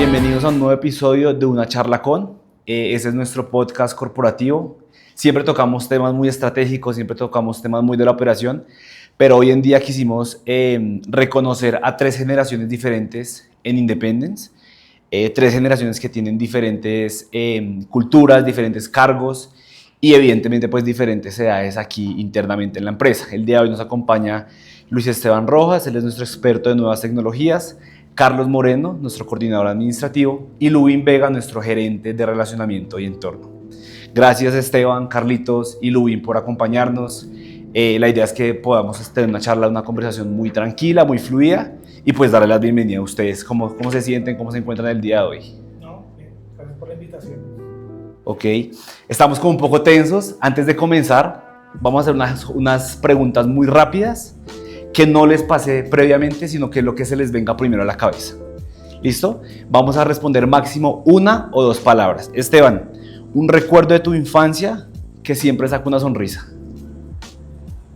Bienvenidos a un nuevo episodio de Una Charla Con. Ese es nuestro podcast corporativo. Siempre tocamos temas muy estratégicos, siempre tocamos temas muy de la operación, pero hoy en día quisimos reconocer a 3 generaciones diferentes en Independence. 3 generaciones que tienen diferentes culturas, diferentes cargos y evidentemente pues diferentes edades aquí internamente en la empresa. El día de hoy nos acompaña Luis Esteban Rojas, él es nuestro experto de nuevas tecnologías, Carlos Moreno, nuestro coordinador administrativo, y Lubin Vega, nuestro gerente de relacionamiento y entorno. Gracias Esteban, Carlitos y Lubin por acompañarnos. La idea es que podamos tener una charla, una conversación muy tranquila, muy fluida, y pues darle la bienvenida a ustedes. ¿Cómo se sienten? ¿Cómo se encuentran el día de hoy? No, bien, gracias por la invitación. Ok, estamos como un poco tensos. Antes de comenzar, vamos a hacer unas preguntas muy rápidas que no les pase previamente, sino que lo que se les venga primero a la cabeza. ¿Listo? Vamos a responder máximo 1 o 2 palabras. Esteban, un recuerdo de tu infancia que siempre saca una sonrisa.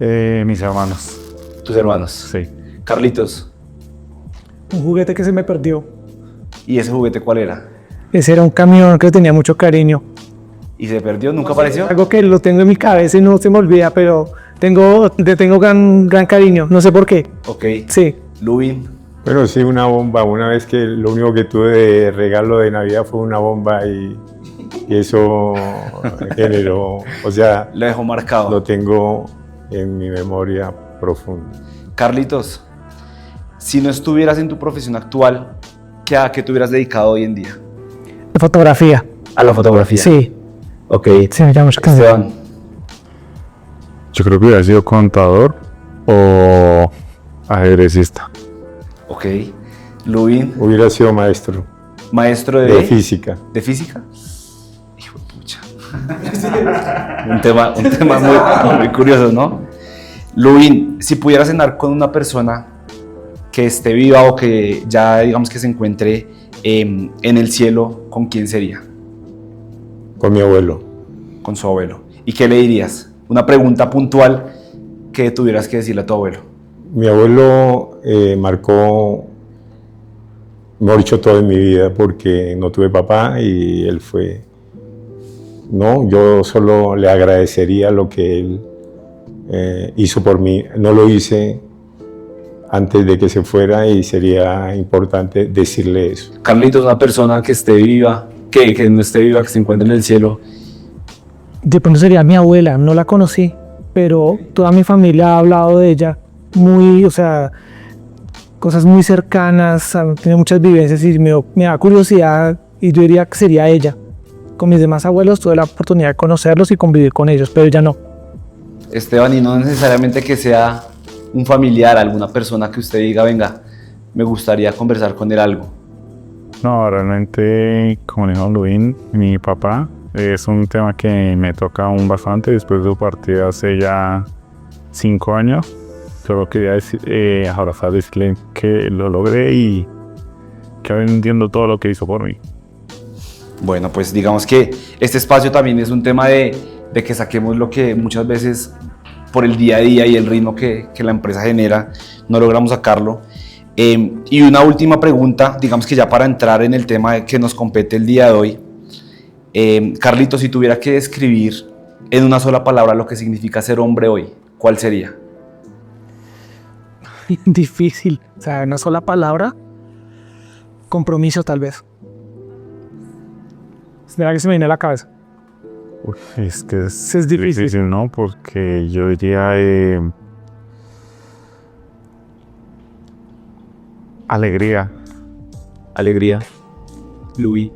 Mis hermanos. Tus hermanos. Sí. Carlitos. Un juguete que se me perdió. ¿Y ese juguete cuál era? Ese era un camión que tenía mucho cariño. ¿Y se perdió? ¿Nunca apareció? Algo que lo tengo en mi cabeza y no se me olvida, pero le tengo gran cariño, no sé por qué. Ok. Sí. Lubin. Bueno, sí, una bomba. Una vez que lo único que tuve de regalo de Navidad fue una bomba y eso generó, o sea, Lo dejó marcado. lo tengo en mi memoria profunda. Carlitos, si no estuvieras en tu profesión actual, ¿a qué te hubieras dedicado hoy en día? De fotografía. A la fotografía. Sí. Ok. Sí, me llama mucho atención. Esteban. Yo creo que hubiera sido contador o ajedrecista. Ok. Lubin. Hubiera sido maestro Maestro de física. ¿De física? Hijo de pucha. un tema muy curioso, ¿no? Lubin, si pudieras cenar con una persona que esté viva o que ya digamos que se encuentre en el cielo, ¿con quién sería? Con mi abuelo. Con su abuelo. ¿Y qué le dirías? Una pregunta puntual que tuvieras que decirle a tu abuelo. Mi abuelo marcó, mejor dicho, todo en mi vida porque no tuve papá y él fue. No, yo solo le agradecería lo que él hizo por mí. No lo hice antes de que se fuera y sería importante decirle eso. Carlitos, una persona que esté viva, que no esté viva, que se encuentre en el cielo. De pronto sería mi abuela, no la conocí, pero toda mi familia ha hablado de ella muy, o sea, cosas muy cercanas, tiene muchas vivencias y me da curiosidad y yo diría que sería ella. Con mis demás abuelos tuve la oportunidad de conocerlos y convivir con ellos, pero ella no. Esteban, y no necesariamente que sea un familiar, alguna persona que usted diga, venga, me gustaría conversar con él algo. No, realmente, como le dijo Lubin, mi papá, es un tema que me toca aún bastante después de su partida hace ya 5 años. Solo quería abrazar, decirle que lo logré y que ahora entiendo todo lo que hizo por mí. Bueno, pues digamos que este espacio también es un tema de que saquemos lo que muchas veces por el día a día y el ritmo que la empresa genera, no logramos sacarlo. Y una última pregunta, digamos que ya para entrar en el tema que nos compete el día de hoy. Carlitos, si tuviera que describir en una sola palabra lo que significa ser hombre hoy, ¿cuál sería? Difícil, o sea, una sola palabra, compromiso tal vez. Es la que se me viene a la cabeza. Uf, es que Es difícil. ¿no? Porque yo diría alegría. Alegría. Luis.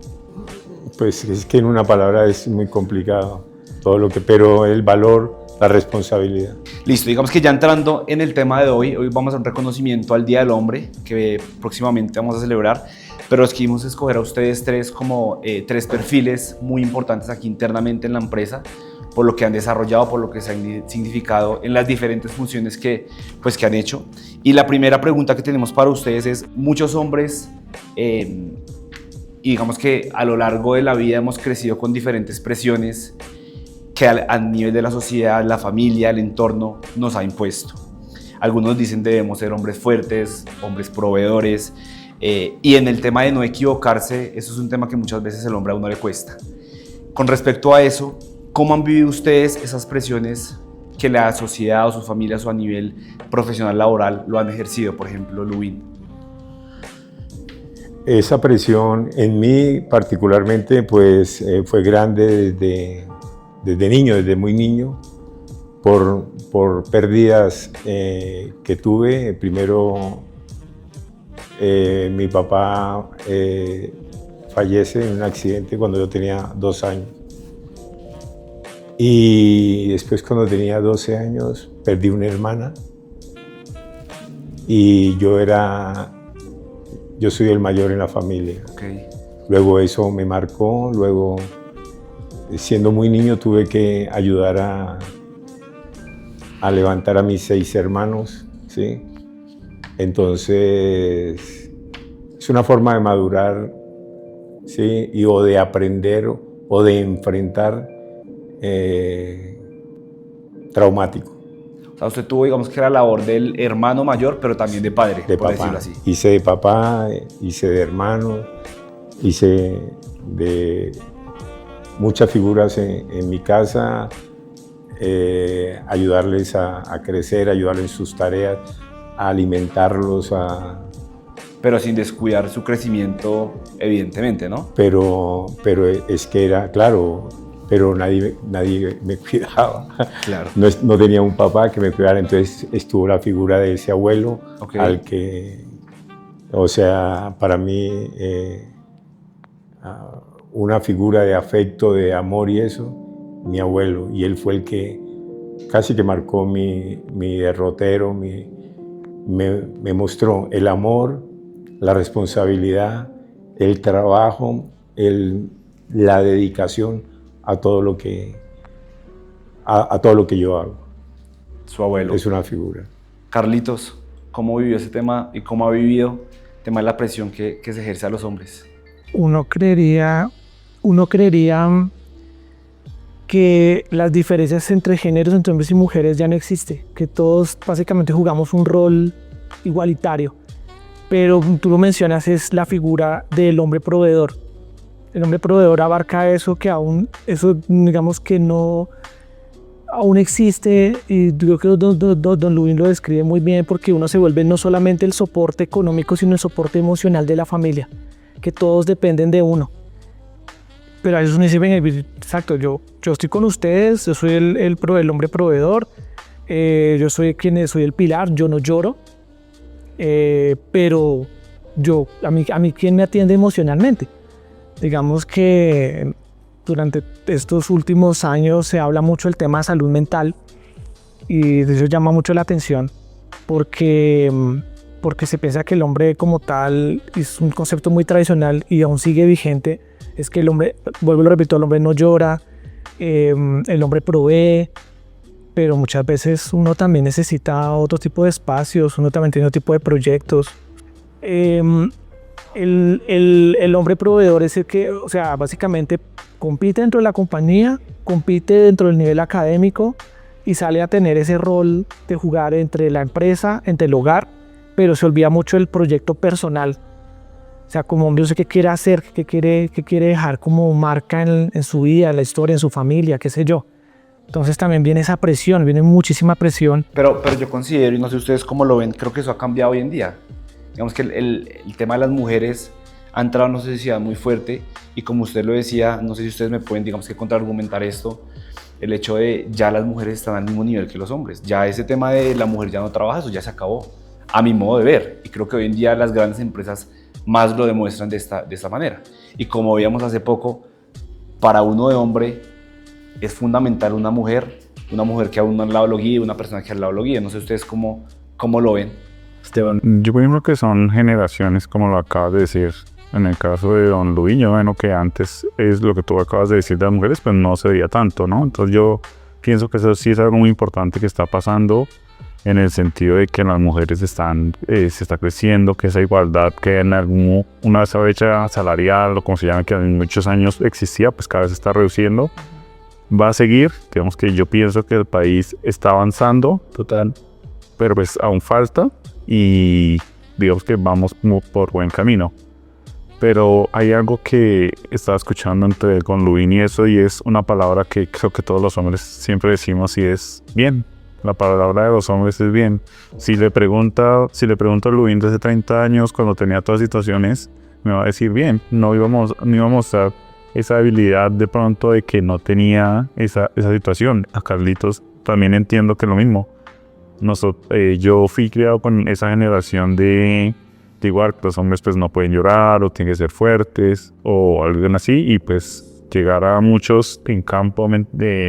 Pues es que en una palabra es muy complicado todo lo que, pero el valor, la responsabilidad. Listo, digamos que ya entrando en el tema de hoy vamos a hacer un reconocimiento al Día del Hombre que próximamente vamos a celebrar, pero quisimos escoger a ustedes 3 como 3 perfiles muy importantes aquí internamente en la empresa, por lo que han desarrollado, por lo que se han significado en las diferentes funciones que han hecho. Y la primera pregunta que tenemos para ustedes es, muchos hombres, y digamos que a lo largo de la vida hemos crecido con diferentes presiones que a nivel de la sociedad, la familia, el entorno nos ha impuesto. Algunos dicen debemos ser hombres fuertes, hombres proveedores, Y en el tema de no equivocarse, eso es un tema que muchas veces el hombre a uno le cuesta. Con respecto a eso, ¿cómo han vivido ustedes esas presiones que la sociedad o sus familias o a nivel profesional laboral lo han ejercido? Por ejemplo, Lubin. Esa presión en mí particularmente pues fue grande desde niño, desde muy niño, por pérdidas que tuve. Primero mi papá fallece en un accidente cuando yo tenía 2 años. Y después cuando tenía 12 años perdí una hermana y yo soy el mayor en la familia. Okay. Luego eso me marcó, luego siendo muy niño tuve que ayudar a levantar a mis 6 hermanos, ¿sí? Entonces es una forma de madurar, ¿sí? O de aprender o de enfrentar traumático. O sea, usted tuvo, digamos, que la labor del hermano mayor, pero también de padre, De por papá. decirlo así. Hice de papá, hice de hermano, hice de muchas figuras en mi casa, ayudarles a crecer, ayudarles en sus tareas, a alimentarlos, Pero sin descuidar su crecimiento, evidentemente, ¿no? pero es que era, claro, pero nadie me cuidaba. Claro. No tenía un papá que me cuidara, entonces estuvo la figura de ese abuelo, Okay. al que, o sea, para mí, una figura de afecto, de amor y eso, mi abuelo, y él fue el que casi que marcó mi derrotero, me mostró el amor, la responsabilidad, el trabajo, la dedicación a todo lo que yo hago. Su abuelo. Es una figura. Carlitos, ¿cómo vivió ese tema y cómo ha vivido el tema de la presión que se ejerce a los hombres? Uno creería que las diferencias entre géneros, entre hombres y mujeres ya no existen, que todos básicamente jugamos un rol igualitario, pero tú lo mencionas, es la figura del hombre proveedor. El hombre proveedor abarca eso que aún, eso digamos que no, aún existe, y yo creo que don Lubin lo describe muy bien, porque uno se vuelve no solamente el soporte económico, sino el soporte emocional de la familia, que todos dependen de uno. Pero a veces uno dice, venga, exacto, yo estoy con ustedes, yo soy el hombre proveedor, yo soy el pilar, yo no lloro, pero a mí ¿quién me atiende emocionalmente? Digamos que durante estos últimos años se habla mucho del tema de salud mental y eso llama mucho la atención porque se piensa que el hombre como tal es un concepto muy tradicional y aún sigue vigente. Es que el hombre, vuelvo y lo repito, el hombre no llora, el hombre provee, pero muchas veces uno también necesita otro tipo de espacios, uno también tiene otro tipo de proyectos. El hombre proveedor es el que, o sea, básicamente compite dentro de la compañía, compite dentro del nivel académico y sale a tener ese rol de jugar entre la empresa, entre el hogar, pero se olvida mucho del proyecto personal. O sea, como hombre, yo sé qué quiere hacer, qué quiere dejar como marca en su vida, en la historia, en su familia, qué sé yo. Entonces también viene esa presión, viene muchísima presión. Pero yo considero, y no sé ustedes cómo lo ven, creo que eso ha cambiado hoy en día. Digamos que el tema de las mujeres ha entrado en una sociedad muy fuerte y como usted lo decía, no sé si ustedes me pueden, digamos que contraargumentar esto, el hecho de ya las mujeres están al mismo nivel que los hombres. Ya ese tema de la mujer ya no trabaja, eso ya se acabó, a mi modo de ver. Y creo que hoy en día las grandes empresas más lo demuestran de esta manera. Y como veíamos hace poco, para uno de hombre es fundamental una mujer que a uno al lado lo guíe, una persona que al lado lo guíe. No sé ustedes cómo lo ven. Esteban, yo creo que son generaciones, como lo acabas de decir. En el caso de don Lubin, yo bueno, que antes es lo que tú acabas de decir de las mujeres, pues no se veía tanto, ¿no? Entonces yo pienso que eso sí es algo muy importante que está pasando en el sentido de que las mujeres se está creciendo, que esa igualdad que en una brecha salarial o como se llama, que en muchos años existía, pues cada vez se está reduciendo. Va a seguir, digamos que yo pienso que el país está avanzando, total, pero pues aún falta y digamos que vamos como por buen camino. Pero hay algo que estaba escuchando con Luin y eso, y es una palabra que creo que todos los hombres siempre decimos, y es bien. La palabra de los hombres es bien. Si le pregunto a Luin desde 30 años, cuando tenía todas las situaciones, me va a decir bien. No iba a mostrar esa habilidad de pronto de que no tenía esa situación. A Carlitos también entiendo que es lo mismo. Yo fui criado con esa generación de igual, los hombres pues no pueden llorar o tienen que ser fuertes o algo así, y pues llegar a muchos en campo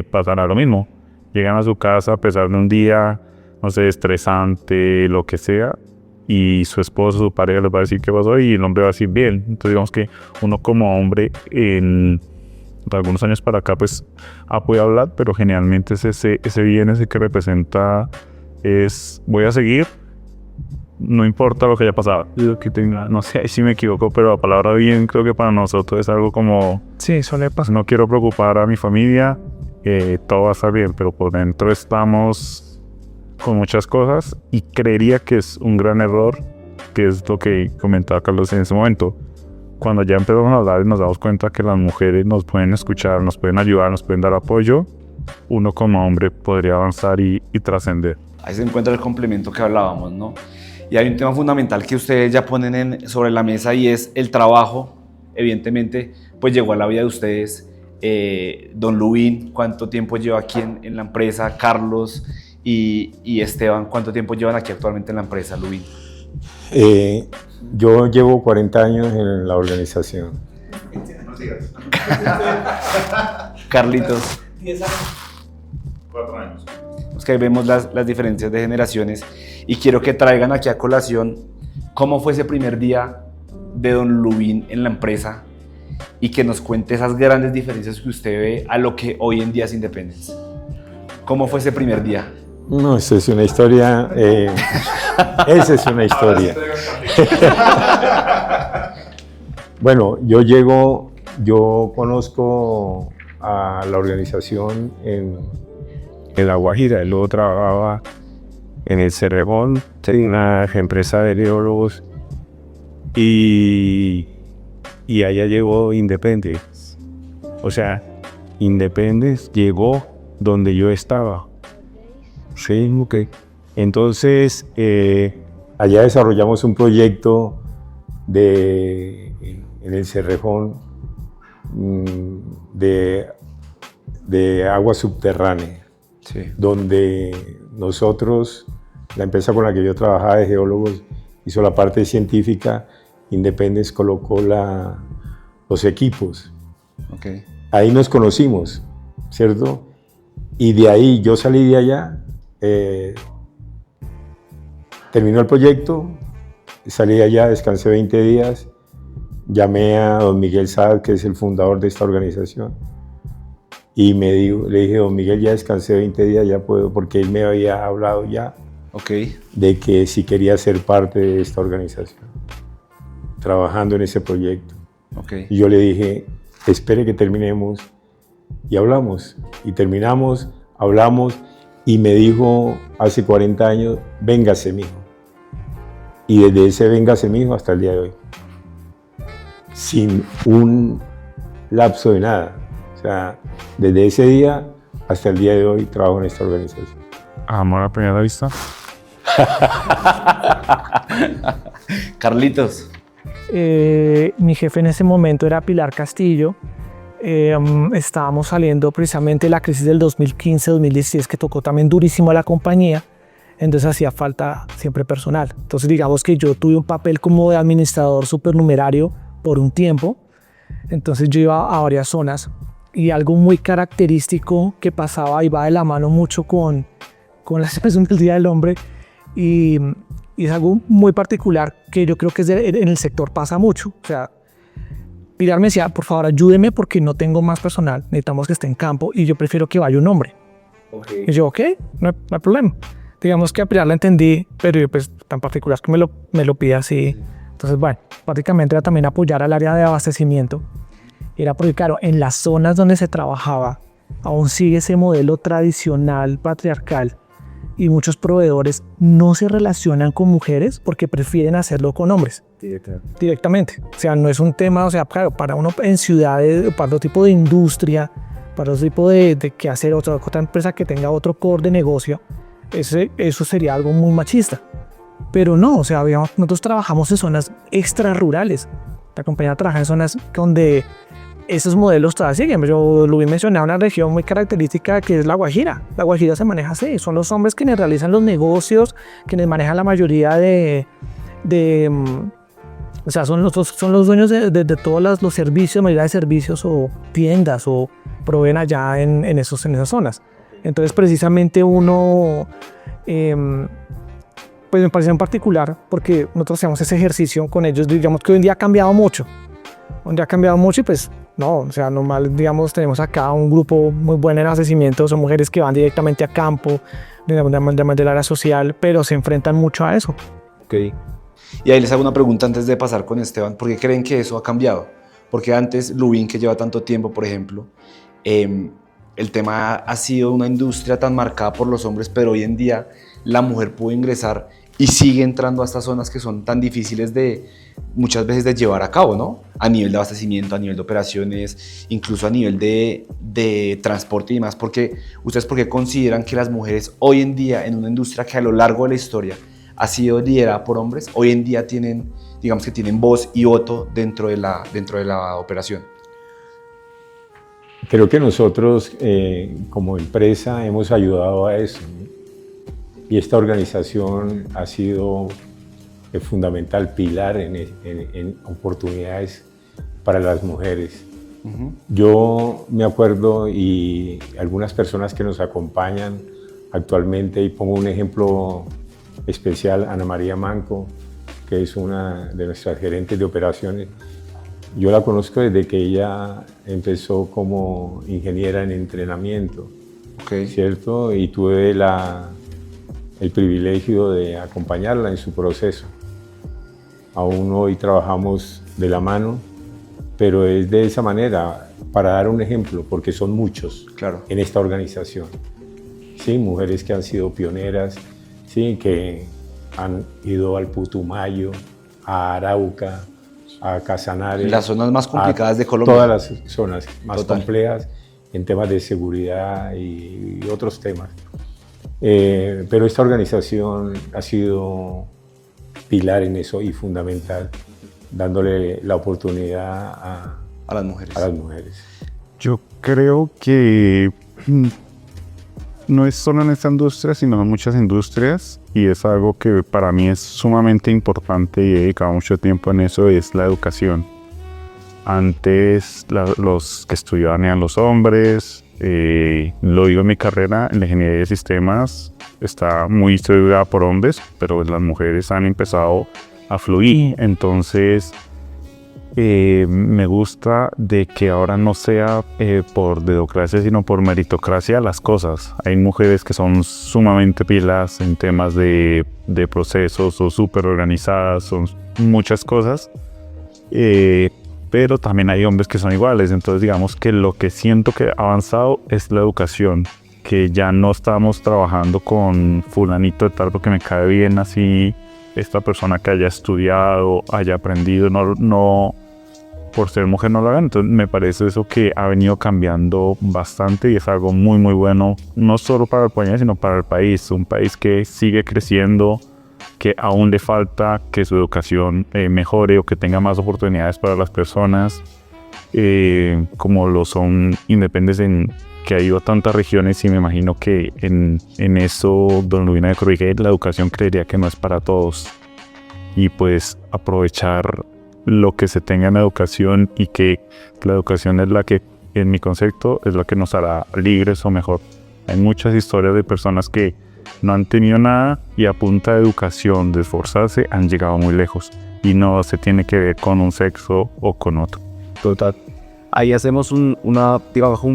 pasará lo mismo. Llegan a su casa a pesar de un día, no sé, estresante, lo que sea, y su esposo, su pareja les va a decir qué pasó y el hombre va a decir bien. Entonces digamos que uno como hombre de algunos años para acá pues ha podido hablar, pero generalmente es ese bien, ese que representa voy a seguir, no importa lo que haya pasado. Lo que tenga, no sé si me equivoco, pero la palabra bien creo que para nosotros es algo como... Sí, suele pasar. No quiero preocupar a mi familia, todo va a estar bien, pero por dentro estamos con muchas cosas y creería que es un gran error, que es lo que comentaba Carlos en ese momento. Cuando ya empezamos a hablar y nos damos cuenta que las mujeres nos pueden escuchar, nos pueden ayudar, nos pueden dar apoyo, uno como hombre podría avanzar y trascender. Ahí se encuentra el complemento que hablábamos, ¿no? Y hay un tema fundamental que ustedes ya ponen sobre la mesa, y es el trabajo. Evidentemente, pues llegó a la vida de ustedes. Don Luin, ¿cuánto tiempo lleva aquí en la empresa? Carlos y Esteban, ¿cuánto tiempo llevan aquí actualmente en la empresa, Luin? Yo llevo 40 años en la organización. Carlitos. 10 años. 4 años. Es que ahí vemos las diferencias de generaciones, y quiero que traigan aquí a colación cómo fue ese primer día de Don Luin en la empresa, y que nos cuente esas grandes diferencias que usted ve a lo que hoy en día es Independence. ¿Cómo fue ese primer día? No, esa es una historia. Esa es una historia. Bueno, yo conozco a la organización en La Guajira. Luego trabajaba en el Cerrejón, tenía una empresa de geólogos, y allá llegó Independence. O sea, Independence llegó donde yo estaba. Sí, ok. Entonces, allá desarrollamos un proyecto en el Cerrejón de agua subterránea, sí, donde nosotros, la empresa con la que yo trabajaba de geólogos, hizo la parte científica, Independence colocó los equipos. Okay. Ahí nos conocimos, ¿cierto? Y de ahí yo salí de allá, terminó el proyecto, salí de allá, descansé 20 días, llamé a don Miguel Saad, que es el fundador de esta organización, y le dije, don Miguel, ya descansé 20 días, ya puedo, porque él me había hablado ya, okay, de que si quería ser parte de esta organización, trabajando en ese proyecto. Okay. Y yo le dije, espere que terminemos, y hablamos, y terminamos, hablamos, y me dijo hace 40 años, véngase, mijo. Y desde ese véngase, mijo, hasta el día de hoy, sin un lapso de nada. O sea, desde ese día hasta el día de hoy trabajo en esta organización. ¿Amor a primera vista? Carlitos. Mi jefe en ese momento era Pilar Castillo. Estábamos saliendo precisamente de la crisis del 2015-2016, que tocó también durísimo a la compañía. Entonces hacía falta siempre personal. Entonces digamos que yo tuve un papel como de administrador supernumerario por un tiempo. Entonces yo iba a varias zonas, y algo muy característico que pasaba y va de la mano mucho con la celebración del Día del Hombre, y es algo muy particular que yo creo que en el sector pasa mucho. O sea, Pilar me decía, por favor ayúdeme porque no tengo más personal, necesitamos que esté en campo y yo prefiero que vaya un hombre. Okay. Y yo, ok, no hay problema. Digamos que a Pilar la entendí, pero yo, pues tan particular que me lo pide así. Entonces, bueno, prácticamente era también apoyar al área de abastecimiento. Era porque, claro, en las zonas donde se trabajaba, aún sigue ese modelo tradicional, patriarcal, y muchos proveedores no se relacionan con mujeres porque prefieren hacerlo con hombres directamente. O sea, no es un tema, o sea, claro, para uno en ciudades, para otro tipo de industria, para otro tipo de que hacer otra empresa que tenga otro core de negocio, eso sería algo muy machista. Pero no, o sea, digamos, nosotros trabajamos en zonas extrarrurales. La compañía trabaja en zonas donde esos modelos todavía siguen. Yo lo vi mencionar una región muy característica que es La Guajira. La Guajira se maneja así. Son los hombres quienes realizan los negocios, quienes manejan la mayoría o sea, son los dueños de todos los servicios, mayoría de servicios o tiendas o proveen allá en esas zonas. Entonces, precisamente uno, pues me pareció en particular, porque nosotros hacemos ese ejercicio con ellos, digamos que hoy en día ha cambiado mucho. Hoy en día ha cambiado mucho y pues no, o sea, normal, digamos, tenemos acá un grupo muy bueno en abastecimiento, son mujeres que van directamente a campo, del área social, pero se enfrentan mucho a eso. Ok. Y ahí les hago una pregunta antes de pasar con Esteban. ¿Por qué creen que eso ha cambiado? Porque antes, Lubin, que lleva tanto tiempo, por ejemplo, el tema ha sido una industria tan marcada por los hombres, pero hoy en día la mujer puede ingresar y sigue entrando a estas zonas que son tan difíciles muchas veces de llevar a cabo, ¿no? A nivel de abastecimiento, a nivel de operaciones, incluso a nivel de transporte y demás. ¿Ustedes por qué consideran que las mujeres hoy en día, en una industria que a lo largo de la historia ha sido liderada por hombres, hoy en día tienen voz y voto dentro de la operación? Creo que nosotros como empresa hemos ayudado a eso, ¿no? Y esta organización ha sido el fundamental pilar en oportunidades para las mujeres. Uh-huh. Yo me acuerdo, y algunas personas que nos acompañan actualmente, y pongo un ejemplo especial, Ana María Manco, que es una de nuestras gerentes de operaciones. Yo la conozco desde que ella empezó como ingeniera en entrenamiento, okay, ¿cierto? Y tuve el privilegio de acompañarla en su proceso. Aún hoy trabajamos de la mano, pero es de esa manera, para dar un ejemplo, porque son muchos, claro, en esta organización. Sí, mujeres que han sido pioneras, sí, que han ido al Putumayo, a Arauca, a Casanare. Las zonas más complicadas de Colombia. Todas las zonas más complejas en temas de seguridad y otros temas. Pero esta organización ha sido pilar en eso y fundamental, dándole la oportunidad a las mujeres. Yo creo que no es solo en esta industria, sino en muchas industrias, y es algo que para mí es sumamente importante y he dedicado mucho tiempo en eso, es la educación. Antes los que estudiaban eran los hombres. Lo digo en mi carrera, en la ingeniería de sistemas está muy estudiada por hombres, pero las mujeres han empezado a fluir. Entonces me gusta de que ahora no sea por dedocracia, sino por meritocracia las cosas. Hay mujeres que son sumamente pilas en temas de procesos, o súper organizadas, son muchas cosas. Pero también hay hombres que son iguales. Entonces digamos que lo que siento que ha avanzado es la educación, que ya no estamos trabajando con fulanito de tal porque me cae bien así esta persona que haya estudiado, haya aprendido, no por ser mujer no lo hagan. Entonces me parece eso que ha venido cambiando bastante y es algo muy muy bueno, no solo para el país sino para el país, un país que sigue creciendo, que aún le falta que su educación mejore o que tenga más oportunidades para las personas, como lo son Independencia, que ha ido a tantas regiones, y me imagino que en eso, don Lubin me corrige, la educación creería que no es para todos, y pues aprovechar lo que se tenga en la educación, y que la educación es la que, en mi concepto, es la que nos hará libres o mejor. Hay muchas historias de personas que no han tenido nada y a punta de educación, de esforzarse, han llegado muy lejos, y no se tiene que ver con un sexo o con otro. Total. Ahí hacemos un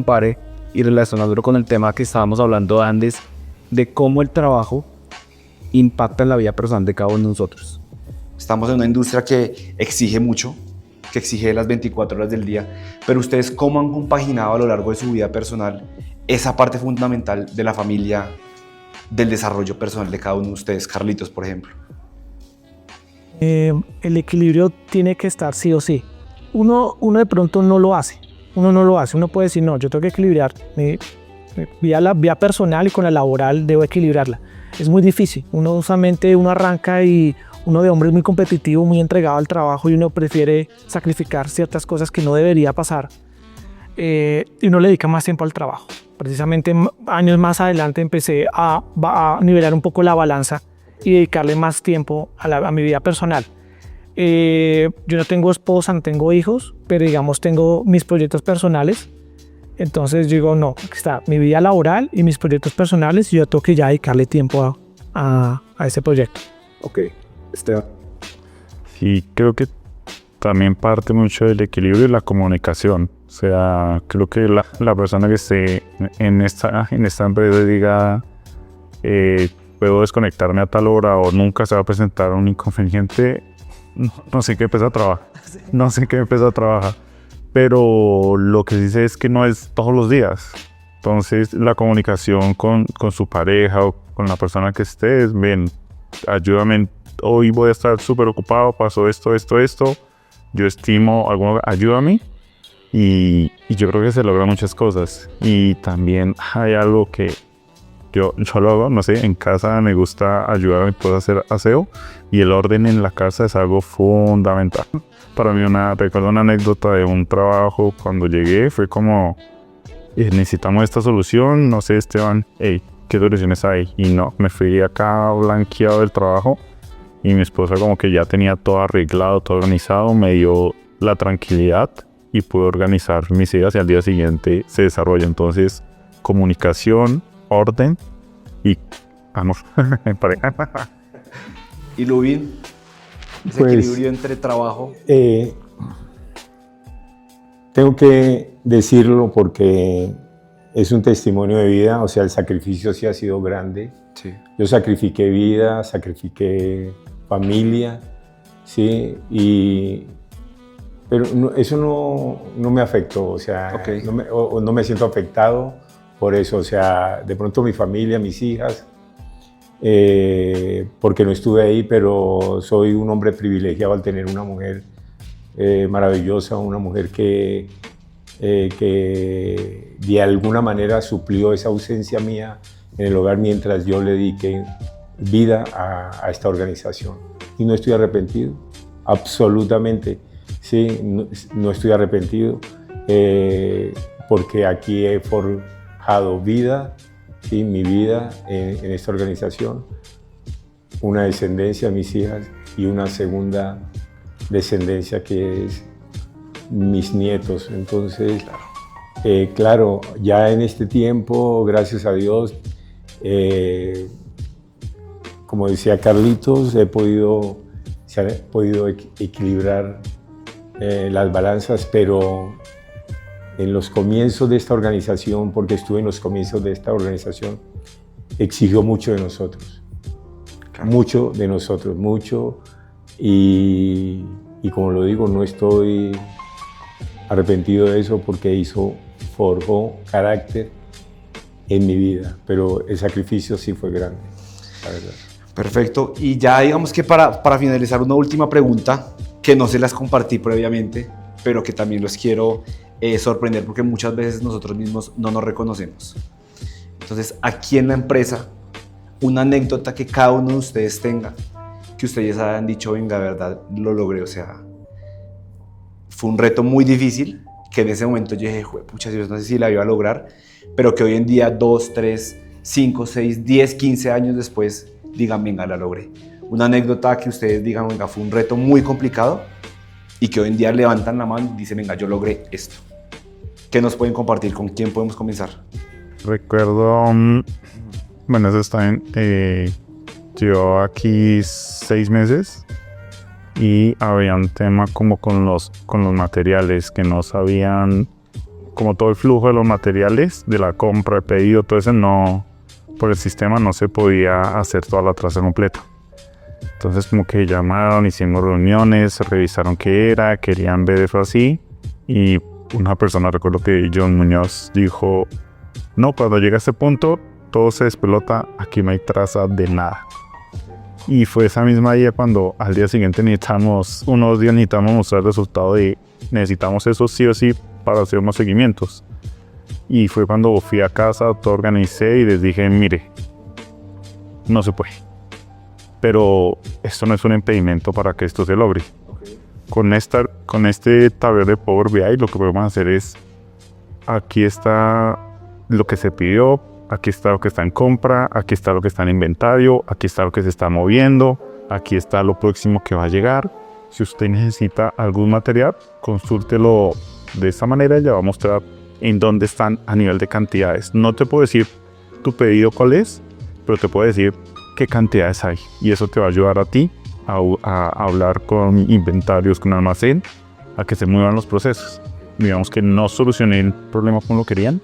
pare y relacionándolo con el tema que estábamos hablando antes, de cómo el trabajo impacta en la vida personal de cada uno de nosotros. Estamos en una industria que exige mucho, que exige las 24 horas del día, pero ustedes, ¿cómo han compaginado a lo largo de su vida personal esa parte fundamental de la familia del desarrollo personal de cada uno de ustedes? Carlitos, por ejemplo. El equilibrio tiene que estar sí o sí. Uno de pronto no lo hace. Uno puede decir, no, yo tengo que equilibrar mi vida personal y con la laboral debo equilibrarla. Es muy difícil. Usualmente arranca y uno de hombre es muy competitivo, muy entregado al trabajo y uno prefiere sacrificar ciertas cosas que no debería pasar y uno le dedica más tiempo al trabajo. Precisamente años más adelante empecé a nivelar un poco la balanza y dedicarle más tiempo a mi vida personal. Yo no tengo esposa, no tengo hijos, pero digamos tengo mis proyectos personales. Entonces yo digo, no, aquí está mi vida laboral y mis proyectos personales y yo tengo que ya dedicarle tiempo a ese proyecto. Ok, Esteban. Sí, creo que también parte mucho del equilibrio y la comunicación. O sea, creo que la persona que esté en esta empresa diga puedo desconectarme a tal hora o nunca se va a presentar un inconveniente, no sé qué empieza a trabajar. No sé qué empieza a trabajar. Pero lo que sí sé es que no es todos los días. Entonces la comunicación con su pareja o con la persona que estés, ven, ayúdame, hoy voy a estar súper ocupado, pasó esto, yo estimo algo, ayúdame. Y yo creo que se logran muchas cosas. Y también hay algo que yo lo hago, no sé, en casa me gusta ayudar a mi esposa a hacer aseo y el orden en la casa es algo fundamental. Para mí recuerdo una anécdota de un trabajo cuando llegué, fue como necesitamos esta solución, no sé Esteban, hey, ¿qué soluciones hay? Y no, me fui acá blanqueado del trabajo y mi esposa como que ya tenía todo arreglado, todo organizado, me dio la tranquilidad y pude organizar mis ideas y al día siguiente se desarrolla. Entonces, comunicación, orden y amor en pareja. ¿Y Lubin? Ese Pues, equilibrio entre trabajo. Tengo que decirlo porque es un testimonio de vida, o sea, el sacrificio sí ha sido grande. Sí. Yo sacrifiqué vida, sacrifiqué familia, ¿sí? Pero eso no me afectó, o sea, Okay. no me siento afectado por eso, o sea, de pronto mi familia, mis hijas, porque no estuve ahí, pero soy un hombre privilegiado al tener una mujer maravillosa, una mujer que de alguna manera suplió esa ausencia mía en el hogar mientras yo le dediqué vida a esta organización. Y no estoy arrepentido, absolutamente, sí, no estoy arrepentido, porque aquí he forjado vida, sí, mi vida en esta organización, una descendencia, mis hijas, y una segunda descendencia que es mis nietos. Entonces, claro, ya en este tiempo, gracias a Dios, como decía Carlitos, se ha podido equilibrar las balanzas, pero en los comienzos de esta organización, porque estuve en los comienzos de esta organización, exigió mucho de nosotros. Claro. Mucho de nosotros, mucho. Y como lo digo, no estoy arrepentido de eso porque forjó carácter en mi vida, pero el sacrificio sí fue grande, la verdad. Perfecto. Y ya digamos que para finalizar, una última pregunta que no se las compartí previamente, pero que también los quiero sorprender porque muchas veces nosotros mismos no nos reconocemos. Entonces, aquí en la empresa, una anécdota que cada uno de ustedes tenga, que ustedes hayan dicho, venga, de verdad, lo logré, o sea, fue un reto muy difícil, que en ese momento yo dije, pucha, yo no sé si la iba a lograr, pero que hoy en día, 2, 3, 5, 6, 10, 15 años después, digan, venga, la logré. Una anécdota que ustedes digan, venga, fue un reto muy complicado y que hoy en día levantan la mano y dicen, venga, yo logré esto. ¿Qué nos pueden compartir? ¿Con quién podemos comenzar? Recuerdo, bueno, eso está en, llevo aquí 6 meses y había un tema como con los materiales, que no sabían, como todo el flujo de los materiales, de la compra, el pedido, todo eso no, por el sistema no se podía hacer toda la traza completa. Entonces como que llamaron, hicimos reuniones, revisaron qué era, querían ver eso así y una persona, recuerdo que John Muñoz dijo, no, cuando llegue a este punto todo se despelota, aquí no hay traza de nada. Y fue esa misma día cuando al día siguiente unos días necesitamos mostrar el resultado de necesitamos eso sí o sí para hacer unos seguimientos. Y fue cuando fui a casa, todo organicé y les dije, mire, no se puede. Pero esto no es un impedimento para que esto se logre. Con este tablero de Power BI lo que podemos hacer es, aquí está lo que se pidió, aquí está lo que está en compra, aquí está lo que está en inventario, aquí está lo que se está moviendo, aquí está lo próximo que va a llegar. Si usted necesita algún material, consúltelo de esta manera y le va a mostrar en dónde están a nivel de cantidades. No te puedo decir tu pedido cuál es, pero te puedo decir qué cantidades hay. Y eso te va a ayudar a ti a hablar con inventarios, con almacén, a que se muevan los procesos. Digamos que no solucioné el problema como lo querían,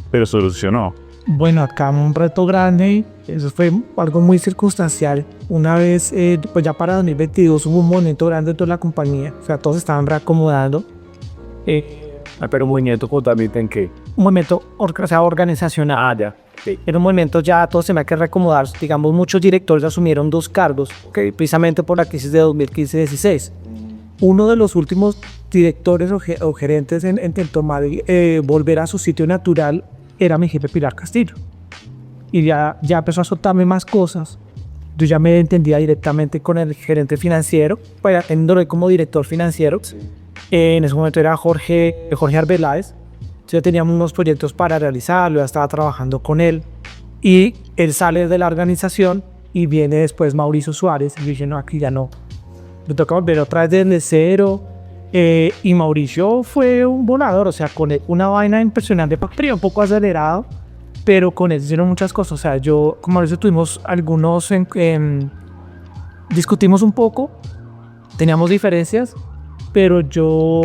pero solucionó. Bueno, acá un reto grande, eso fue algo muy circunstancial. Una vez, pues ya para 2022 hubo un momento grande dentro de la compañía, o sea, todos estaban reacomodando. Pero un movimiento totalmente en qué. Un momento organizacional. Ya. En un momento ya todo se me ha que reacomodar. Digamos, muchos directores asumieron 2 cargos, precisamente por la crisis de 2015-16. Uno de los últimos directores o gerentes en tomar volver a su sitio natural era mi jefe Pilar Castillo. Y ya empezó a soltarme más cosas. Yo ya me entendía directamente con el gerente financiero, pues, teniéndolo como director financiero. En ese momento era Jorge Arbeláez. Yo teníamos unos proyectos para realizarlo, ya estaba trabajando con él. Y él sale de la organización y viene después Mauricio Suárez. Y yo dije, no, aquí ya no. Me toca volver otra vez desde cero. Y Mauricio fue un volador, o sea, con él, una vaina impresionante, un poco acelerado, pero con él hicieron muchas cosas. O sea, yo con Mauricio tuvimos algunos, discutimos un poco, teníamos diferencias, pero yo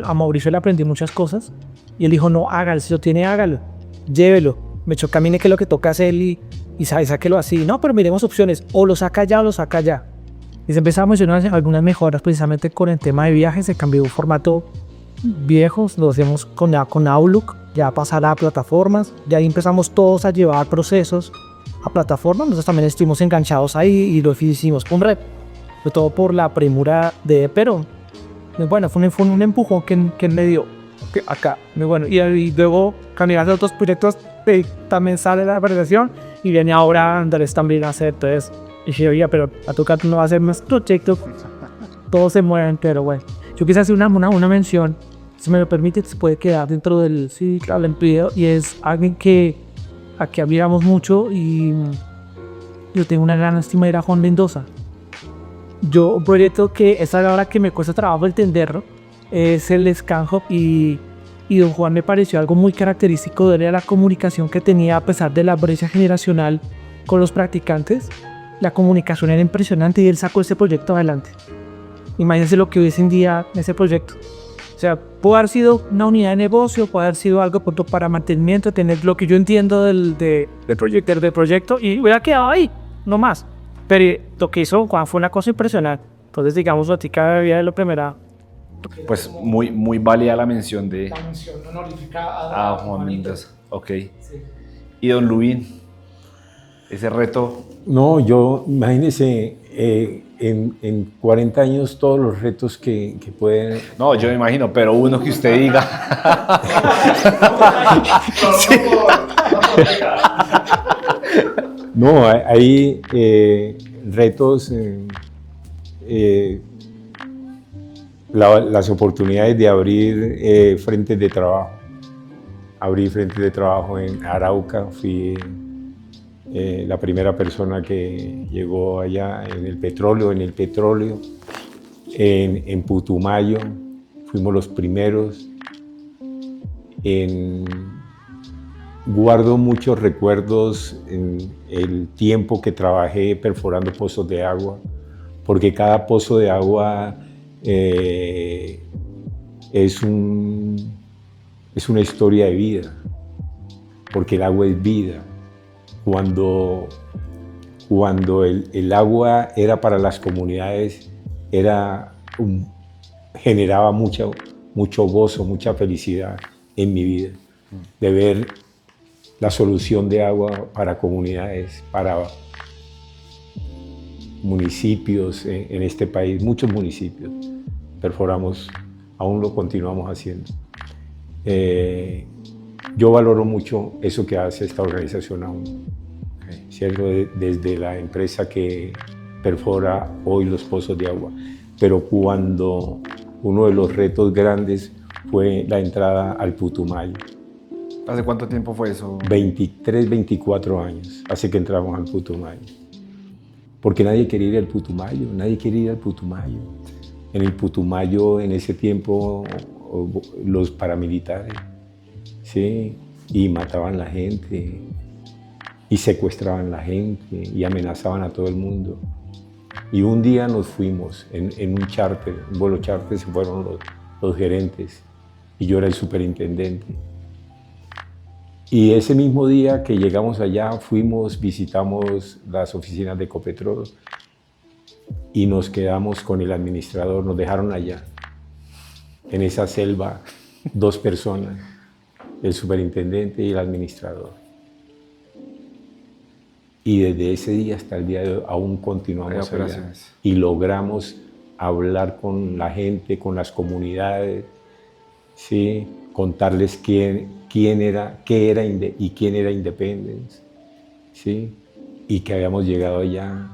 a Mauricio le aprendí muchas cosas y él dijo, no, hágalo, si lo tiene, hágalo, llévelo, me echó camine que lo que toca hacer y sáquelo así. No, pero miremos opciones, o lo saca ya o lo saca ya. Y se empezaron a mencionar algunas mejoras precisamente con el tema de viajes. Se cambió un formato viejo, lo hacemos con Outlook, ya pasar a plataformas. Ya ahí empezamos todos a llevar procesos a plataformas. Nosotros también estuvimos enganchados ahí y lo hicimos con Rep. Sobre todo por la premura de pero bueno, fue un empujón que me dio acá. Muy bueno. Y luego cambiar a otros proyectos, también sale la validación y viene ahora Andrés también a hacer. Entonces, y dije, oye, pero a tu no va a ser más proyectos, todos se mueven, pero bueno. Yo quise hacer una mención, si me lo permite, se puede quedar dentro del empleo, y es alguien que aquí admiramos mucho y yo tengo una gran estima, era Juan Mendoza. Un proyecto que es ahora que me cuesta trabajo entenderlo, es el ScanHub y don Juan me pareció algo muy característico de él, era la comunicación que tenía a pesar de la brecha generacional con los practicantes. La comunicación era impresionante y él sacó ese proyecto adelante. Imagínense lo que hoy en día en ese proyecto. O sea, puede haber sido una unidad de negocio, puede haber sido algo para mantenimiento, tener lo que yo entiendo del proyecto y hubiera quedado ahí, no más. Pero lo que hizo Juan fue una cosa impresionante. Entonces, digamos, la tica de lo primera. Pues muy válida la mención de La mención honorífica a Juan Mendoza. Ok. Sí. Y don Luis, ese reto. No, yo, imagínese, en 40 años todos los retos que pueden... No, yo me imagino, pero uno que usted diga. No, hay retos, las oportunidades de abrir frentes de trabajo. Abrí frentes de trabajo en Arauca, fui la primera persona que llegó allá en el petróleo. En Putumayo fuimos los primeros. Guardo muchos recuerdos en el tiempo que trabajé perforando pozos de agua, porque cada pozo de agua es una historia de vida, porque el agua es vida. Cuando el agua era para las comunidades, generaba mucho gozo, mucha felicidad en mi vida, de ver la solución de agua para comunidades, para municipios en este país, muchos municipios. Perforamos, aún lo continuamos haciendo. Yo valoro mucho eso que hace esta organización aún, ¿cierto? Desde la empresa que perfora hoy los pozos de agua. Pero cuando uno de los retos grandes fue la entrada al Putumayo. ¿Hace cuánto tiempo fue eso? 23, 24 años hace que entramos al Putumayo. Porque nadie quería ir al Putumayo, nadie quería ir al Putumayo. En el Putumayo, en ese tiempo, los paramilitares, ¿sí? Y mataban la gente, y secuestraban la gente, y amenazaban a todo el mundo. Y un día nos fuimos en un charter, un vuelo charter, se fueron los gerentes, y yo era el superintendente. Y ese mismo día que llegamos allá, visitamos las oficinas de Ecopetrol y nos quedamos con el administrador, nos dejaron allá, en esa selva, 2 personas, el superintendente y el administrador. Y desde ese día hasta el día de hoy aún continuamos allá y logramos hablar con la gente, con las comunidades, ¿sí? Contarles quién era Independence, ¿sí? Y que habíamos llegado allá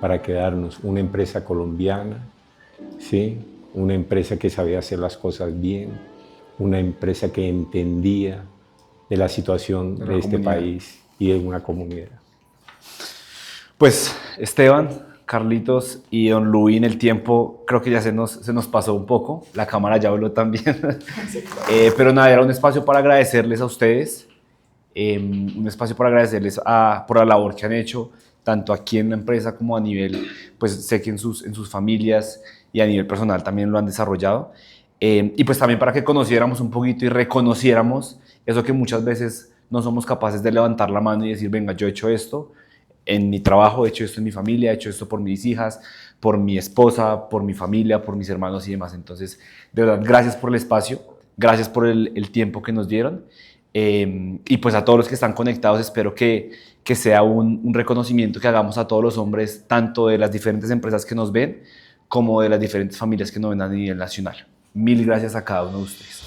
para quedarnos, una empresa colombiana, ¿sí? Una empresa que sabía hacer las cosas bien, una empresa que entendía de la situación de este país y de una comunidad. Pues Esteban, Carlitos y don Luis, en el tiempo creo que ya se nos pasó un poco, la cámara ya habló también, pero nada, era un espacio para agradecerles a ustedes, un espacio para agradecerles por la labor que han hecho, tanto aquí en la empresa como a nivel, pues sé que en sus familias y a nivel personal también lo han desarrollado, y pues también para que conociéramos un poquito y reconociéramos eso que muchas veces no somos capaces de levantar la mano y decir, venga, yo he hecho esto, en mi trabajo, he hecho esto en mi familia, he hecho esto por mis hijas, por mi esposa, por mi familia, por mis hermanos y demás. Entonces, de verdad, gracias por el espacio, gracias por el tiempo que nos dieron. Y pues a todos los que están conectados, espero que sea un reconocimiento que hagamos a todos los hombres, tanto de las diferentes empresas que nos ven, como de las diferentes familias que nos ven a nivel nacional. Mil gracias a cada uno de ustedes.